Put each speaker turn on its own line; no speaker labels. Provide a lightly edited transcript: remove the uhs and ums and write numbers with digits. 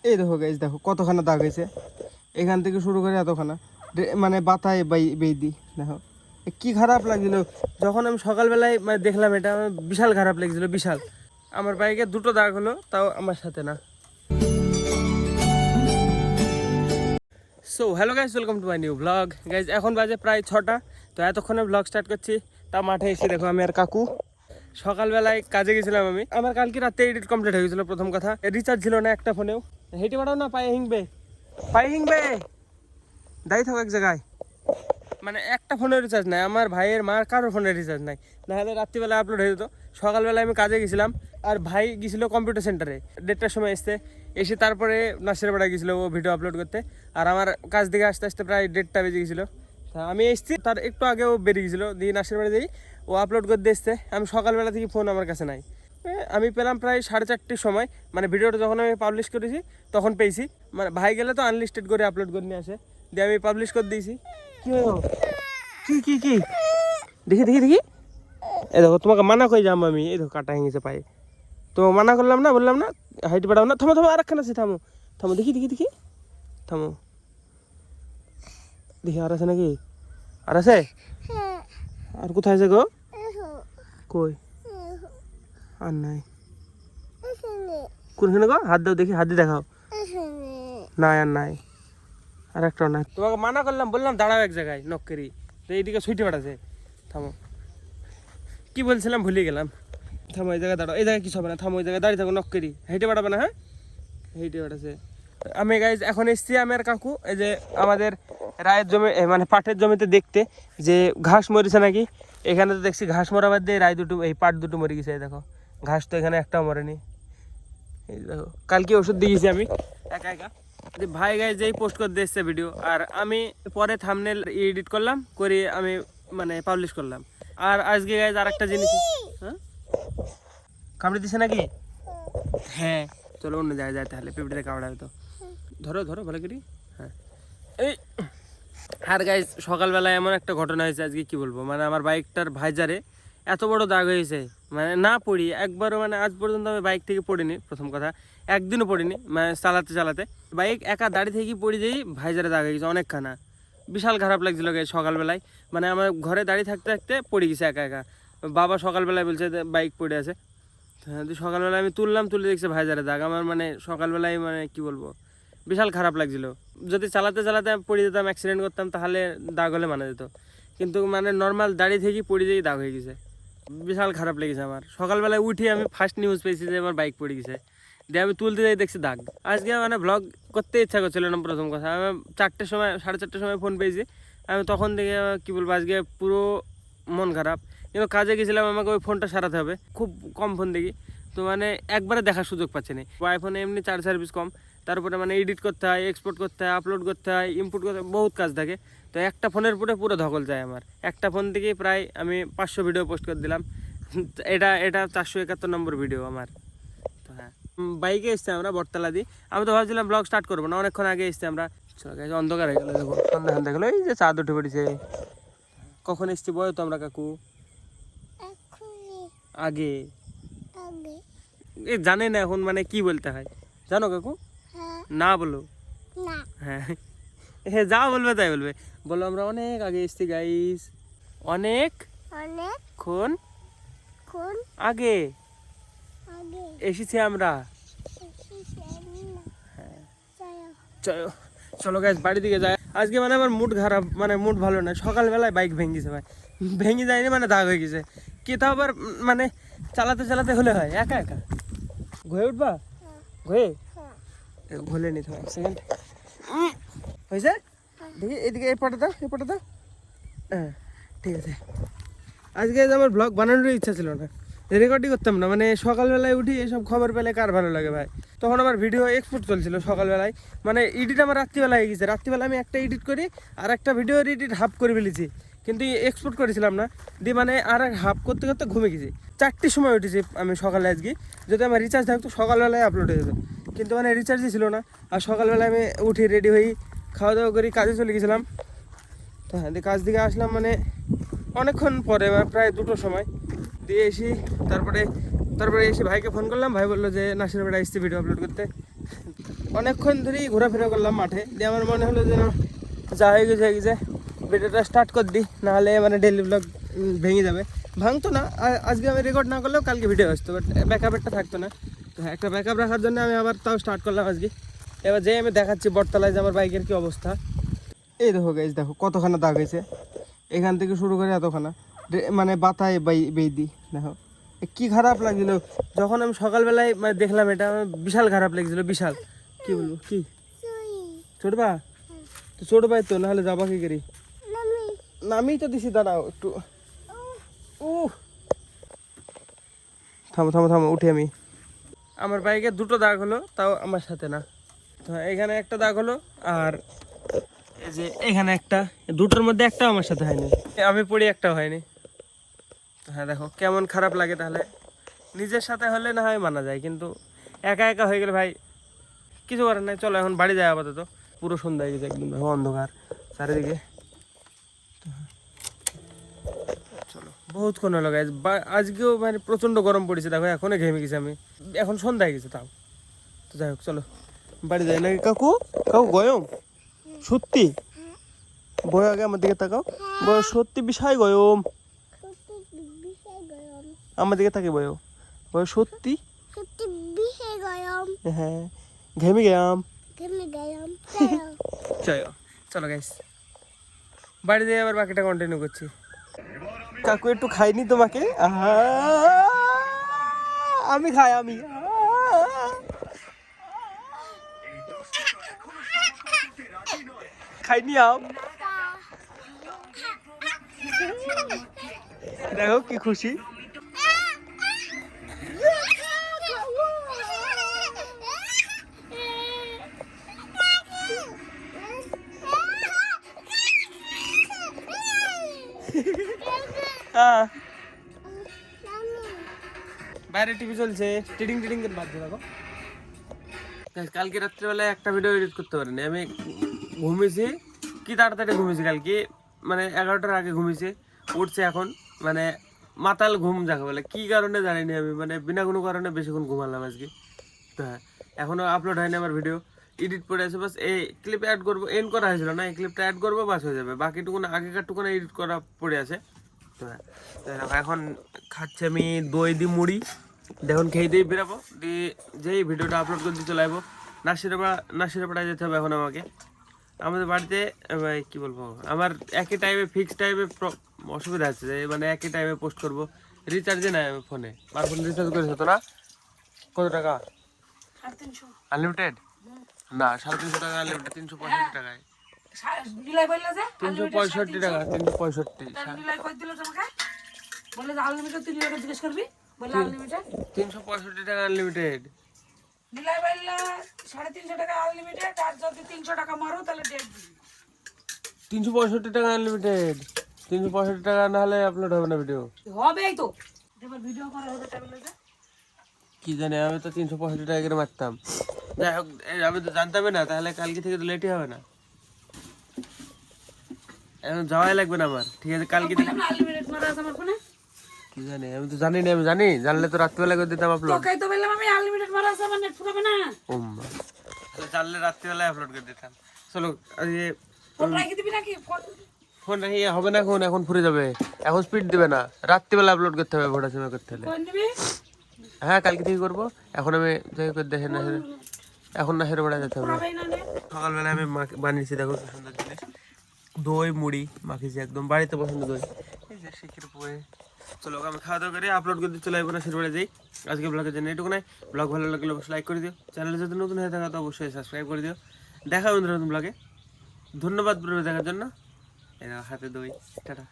এই দেখো গাইস, দেখো কতখানা দাগ হয়েছে, এখান থেকে শুরু করে এতখানা, মানে বাতায় বেঁধি। দেখো কি খারাপ লাগছিল যখন আমি সকালবেলায় মানে দেখলাম, এটা আমার বিশাল খারাপ লাগছিল, বিশাল। আমার বাইকে দুটো দাগ হলো, তাও আমার সাথে না। So hello guys, welcome to my new blog. Guys এখন বাজে প্রায় 6টা, তো এতক্ষণে ব্লগ স্টার্ট করছি। তা মাঠে এসে দেখো আমি আর কাকু সকালবেলায় কাজে গেছিলাম। আমার কালকে রাতে এডিট কমপ্লিট হয়ে গেছিলো। প্রথম কথা, রিচার্জ ছিল না একটা ফোনেও। হেঁটে বাড়াও না, পায়ে হিংবে, পায়ে হিংবে, দায়ী থাকো এক জায়গায়। মানে একটা ফোনের রিচার্জ নাই, আমার ভাইয়ের মার কারোর ফোনের রিচার্জ নাই, নাহলে রাত্রিবেলায় আপলোড হয়ে যেত। সকালবেলায় আমি কাজে গেছিলাম, আর ভাই গেছিলো কম্পিউটার সেন্টারে 1:30টার সময় এসে তারপরে নার্সের বেড়া গেছিলো ও ভিডিও আপলোড করতে। আর আমার কাজ থেকে আস্তে আস্তে প্রায় 1:30টা বেজে গেছিলো। আমি এসছি তার একটু আগেও বেরিয়ে গেছিলো, দিয়ে নার্সের বেড়া দিই ও আপলোড করতে এসছে। আমি সকালবেলা থেকে ফোন আমার কাছে নাই, আমি পেলাম প্রায় 4:30টার সময়। মানে ভিডিওটা যখন আমি পাবলিশ করেছি তখন পেয়েছি। মানে ভাই গেলে তো আনলিস্টেড করে আপলোড করে নিয়ে আসে, দিয়ে আমি পাবলিশ করে দিয়েছি। কি হলো, কি কি কি দেখি দেখি দেখি, এই দেখো তোমাকে মানা করে যাবো আমি, এই দেখো কাটা হয়ে গেছে পায়ে। তোমাকে মানা করলাম না, বললাম না হাইট বাড়াও না। থামো থামো, আরেকখান আছে, থামো থামো, দেখি দেখি দেখি, থামো দেখি, আর আছে নাকি? আর আছে? আর কোথায় আছে গো? কই? আর নাই। কোনখানে গো? হাত দাও দেখি, হাত দিয়ে দেখাও। নাই, আর নাই, আর একটাও নাই। তোমাকে মানা করলাম, বললাম দাঁড়াও এক জায়গায়, নক্কেরি এইদিকে ছুটে পাঠাছে। থামো, কি বলছিলাম ভুলে গেলাম। থামো, এই জায়গায় দাঁড়াও, এই জায়গায় কিছু হবে না, থামো, ওই জায়গায় দাঁড়িয়ে থাকো, নক্কেরি হেঁটে বাড়াবে না। হ্যাঁ, হেঁটে বাড়াছে। আমি গাইজ এখন এসছি, আমি আর কাকু এই যে আমাদের রায়ের জমি, মানে পাটের জমিতে দেখতে যে ঘাস মরেছে নাকি। এখানে তো দেখছি ঘাস মরা বাদ দিয়ে রায় দুটো, এই পাট দুটো মরে গেছে। এই দেখো ঘাস তো এখানে একটাও মরেনি। এই দেখো কালকে ওষুধ দিয়েছি আমি একা একা। ভাই গাইজ যেই পোস্ট করতে এসছে ভিডিও, আর আমি পরে থাম্বনেল এডিট করলাম, করে আমি মানে পাবলিশ করলাম। আর আজকে গাইজ আর একটা জিনিস, হ্যাঁ কামড়ে দিছে নাকি? হ্যাঁ, চলো অন্য জায়গায় যায় তাহলে, পেঁপড়িতে কামড়াবে তো। ধরো ধরো ভালো করি। হ্যাঁ, এই আর গাইজ সকালবেলায় এমন একটা ঘটনা হয়েছে আজকে, কি বলবো। মানে আমার বাইকটার ভাইজারে এত বড় দাগ হয়েছে, মানে না পড়ি একবারও, মানে আজ পর্যন্ত আমি বাইক থেকে পড়িনি। প্রথম কথা, একদিনও পড়িনি, মানে চালাতে চালাতে বাইক একা দাঁড়িয়ে থেকে পড়ে যেই ভাইজারে দাগ হয়ে গেছে অনেকখানা। বিশাল খারাপ লাগছিল গাইজ সকালবেলায়। মানে আমার ঘরে দাঁড়িয়ে থাকতে থাকতে পড়ে গেছে একা একা। বাবা সকালবেলায় বলছে বাইক পড়ে আছে। হ্যাঁ, সকালবেলায় আমি তুলে দেখছি ভাইজারে দাগ। আমার মানে সকালবেলায় মানে কি বলবো, বিশাল খারাপ লাগছিল। যদি চালাতে চালাতে পড়ে যেতাম, অ্যাক্সিডেন্ট করতাম, তাহলে দাগ হলে মানা যেত। কিন্তু মানে নর্মাল দাঁড়িয়ে থেকেই পড়ে যেই দাগ হয়ে গেছে। বিশাল খারাপ লেগেছে আমার। সকালবেলায় উঠে আমি ফার্স্ট নিউজ পেয়েছি যে আমার বাইক পড়ে গেছে, দিয়ে আমি তুলতে যাই দেখছি দাগ। আজকে মানে ব্লগ করতে ইচ্ছা করছিল না। প্রথম কথা, আমি 4টের সময় 4:30টার সময় ফোন পেয়েছি। আমি তখন থেকে কি বলবো, আজকে পুরো মন খারাপ। কিন্তু কাজে গেছিলাম, আমাকে ওই ফোনটা সারাতে হবে, খুব কম ফোন দেখি তো, মানে একবারে দেখার সুযোগ পাচ্ছি না। আইফোনে এমনি চার্জ সার্ভিস কম, তারপরে মানে এডিট করতে হয়, এক্সপোর্ট করতে হয়, আপলোড করতে হয়, ইম্পোর্ট করতে হয়, বহুত কাজ থাকে। তো একটা ফোনের পুরো পুরো ধকল যায় আমার। একটা ফোন থেকেই প্রায় আমি 500 ভিডিও পোস্ট করে দিলাম। এটা 471 নম্বর ভিডিও আমার। তো হ্যাঁ, বাইকে এসছি আমরা বটতলা দিয়ে। আমি তো ভাবছিলাম ব্লগ স্টার্ট করবো না, অনেকক্ষণ আগে এসছি আমরা। অন্ধকার হয়ে গেলো, দেখো সন্ধ্যা সন্ধ্যা গেলো, এই যে চাঁদ উঠে পড়েছে। কখন এসছি বলো তো আমরা কাকু? আগে এ জানে না এখন মানে কি বলতে হয়, জানো কাকু? না বলো। হ্যাঁ হ্যাঁ, যা বলবে তাই বলবে। বলো আমরা অনেক আগে এসছি গাইস, অনেক ক্ষণ আগে এসেছি আমরা। হ্যাঁ, চলো গাইস বাড়ি দিকে যাই। আজকে মানে আমার মুড খারাপ, মানে মুড ভালো না। সকালবেলায় বাইক ভেঙে গেছে ভাই, ভেঙে যায়নি মানে দাগ হয়ে গেছে। কি তাও আবার মানে চালাতে চালাতে হলে হয় একা একা। ঘুরে উঠবা? ঘুরে নিতে হয়। এক সেকেন্ড হয়েছে, দেখি এদিকে, এই পাটা দাও, এই পাটা দাও। হ্যাঁ ঠিক আছে। আজকে আমার ব্লগ বানানোর ইচ্ছা ছিল না, রেকর্ডই করতাম না। মানে সকালবেলায় উঠি এসব খবর পেলে কার ভালো লাগে ভাই। তখন আমার ভিডিও এক্সপোর্ট চলছিল সকালবেলায়, মানে এডিট আমার রাত্রিবেলা হয়ে গেছে। রাত্রিবেলা আমি একটা এডিট করি, আর একটা ভিডিও এডিট হাফ করে ফেলেছি, কিন্তু এক্সপোর্ট করেছিলাম না। দিয়ে মানে আর হাফ করতে করতে ঘুমে গেছি। 4টের সময় উঠেছি আমি সকালে আজকে। যদি আমার রিচার্জ থাকতো সকালবেলায় আপলোড হয়ে যেত, কিন্তু মানে রিচার্জই ছিল না। আর সকালবেলায় আমি উঠে রেডি হয়ে খাওয়া দাওয়া করি কাজে চলে গেছিলাম। তো হ্যাঁ, দিয়ে কাজ থেকে আসলাম মানে অনেকক্ষণ পরে, প্রায় 2টোর সময়। দিয়ে এসি তারপরে এসে ভাইকে ফোন করলাম, ভাই বললো যে নাসির বেড়া এসছি ভিডিও আপলোড করতে। অনেকক্ষণ ধরেই ঘোরাফেরা করলাম মাঠে, দিয়ে আমার মনে হলো যে না যা হয়ে গেছে ভিডিওটা স্টার্ট করে দিই, নাহলে মানে ডেইলি ব্লগ ভেঙে যাবে। ভাঙতো না, আজকে আমি রেকর্ড না করলেও কালকে ভিডিও আসতো, বাট ব্যাকআপটা থাকতো না। তো হ্যাঁ, একটা ব্যাকআপ রাখার জন্য আমি আবার তাও স্টার্ট করলাম আজকে। এবার যেই আমি দেখাচ্ছি বটতলায় যে আমার বাইকের কী অবস্থা। এই দেখো গাইজ, দেখো কতখানা দাগ হয়েছে, এখান থেকে শুরু করে এতখানা, মানে বাতায় বেইদি। দেখো কি খারাপ লাগছিল যখন আমি সকালবেলায় মানে দেখলাম, এটা আমার বিশাল খারাপ লাগছিল, বিশাল। কি বলবো, কি ছোটবা? তো ছোটবাই তো, নাহলে যাবা কি করি? নামি তো দিছি, দাঁড়াও একটু। থামো থামো থামো, উঠি আমি। আমার বাইকে দুটো দাগ হলো, তাও আমার সাথে না। তো এখানে একটা দাগ হলো, আর এই যে এখানে একটা, দুটোর মধ্যে একটা আমার সাথে হয়নি, আমি পড়ি একটাও হয়নি। হ্যাঁ দেখো কেমন খারাপ লাগে। তাহলে নিজের সাথে হলে না হয় মানা যায়, কিন্তু একা একা হয়ে গেলে ভাই কিছু করার নাই। চলো এখন বাড়ি যাই আপাতত, পুরো সন্ধ্যা হয়ে গেছে, একদম দেখো অন্ধকার চারিদিকে। চলো বহুতক্ষণ হলো গাইজ, আজকেও মানে প্রচণ্ড গরম পড়েছে, দেখো এখনই ঘেমে গেছি আমি, এখন সন্ধ্যা হয়ে গেছে তাও। তো যাই হোক চলো বাড়ি যাই নাকি। কাকু কাকু গয়ম সত্যি? বয় আগে আমার দিকে তাকাও, বয় সত্যি বিষয় গয়ম, আমার দিকে তাকে বয়, বয় সত্যি হ্যাঁ ঘেমে গেলাম। চলো চলো গাইস বাড়ি দিয়ে আবার বাকিটা কন্টিনিউ করছি। কাকু একটু খাইনি তোমাকে? আমি খাই, আমি খাইনি আম। দেখো কি খুশি। বাইরে টিভি চলছে, টিডিং টিডিং করে বাজছে। দেখো কালকে রাত্রিবেলায় একটা ভিডিও এডিট করতে পারিনি, আমি ঘুমিয়েছি কি তাড়াতাড়ি ঘুমিয়েছি কালকে, মানে 11টার আগে ঘুমিয়েছি, উঠছে এখন মানে মাতাল ঘুম যাকে বলে, কি কারণে জানিনি আমি, মানে বিনা কোনো কারণে বেশিক্ষণ ঘুমালাম আজকে। তো হ্যাঁ এখনও আপলোড হয়নি আমার ভিডিও, এডিট পড়ে আছে, বাস এই ক্লিপ অ্যাড করবো, এন্ড করা হয়েছিল না, এই ক্লিপটা অ্যাড করবো বাস হয়ে যাবে, বাকিটুকুন আগেকার টুকুন এডিট করা পড়ে আছে। তো হ্যাঁ এখন খাচ্ছি আমি দই দি মুড়ি, দেখুন খেয়ে দিয়ে বেরাবো, দিয়ে যেই ভিডিওটা আপলোড করে দিয়ে চলে আসবো। নাসিরাপাড়ায় যেতে হবে এখন আমাকে। আমাদের বাড়িতে কি বলবো, আমার একই টাইমে ফিক্স টাইমে অসুবিধা আছে, যে মানে একই টাইমে পোস্ট করবো, রিচার্জে নাই ফোনে, আমার ফোন রিচার্জ করেছে তো না। কত টাকা? 350 আনলিমিটেড? না 350 টাকা আনলিমিটেড, 365 টাকায়। 365 টাকা, 365 365 টাকা আনলিমিটেড। 365 টাকা আনলিমিটেড, 365 টাকা না হলে আপলোড হবে না ভিডিও। কি জানি, আমি তো 365 টাকা করে মারতাম। যাই হোক আমি তো জানতামই না, তাহলে কালকে থেকে তো লেটই হবে না, এখন যাওয়াই লাগবে না আমার। ঠিক আছে কালকে থেকে কি জানি, আমি তো জানি না, আমি জানলে তো রাত্রিবেলা করে দিতাম আপলোড। জানলে রাত্রিবেলায় আপলোড করে দিতাম। চলো ফোন রাখি হবে না, এখন ফুরে যাবে, এখন স্পিড দিবে না, রাত্রিবেলা আপলোড করতে হবে, ভোটার সময় করতে হলে। হ্যাঁ কালকে থেকে করবো, এখন আমি যাই করে দেখে না, এখন না হেরে বেড়া যেতে হবে। সকালবেলা আমি বানিয়েছি, দেখো কি সুন্দর জিনিস, দই মুড়ি মাখিয়েছি, একদম বাড়িতে পছন্দ দই, এই যে শিখের পরে। চলো আমি খাওয়া দাওয়া করে আপলোড করতে চলে যাবো না, সেরবেলা যাই। আজকে ব্লগের জন্য এটুকু নাই, ব্লগ ভালো লাগলে অবশ্যই লাইক করে দিও, চ্যানেলে যদি নতুন হয়ে থাকা তো অবশ্যই সাবস্ক্রাইব করে দিও। দেখা বন্ধুরা নতুন ব্লগে, ধন্যবাদ ব্লগে দেখার জন্য। হাতে দই, টাটা।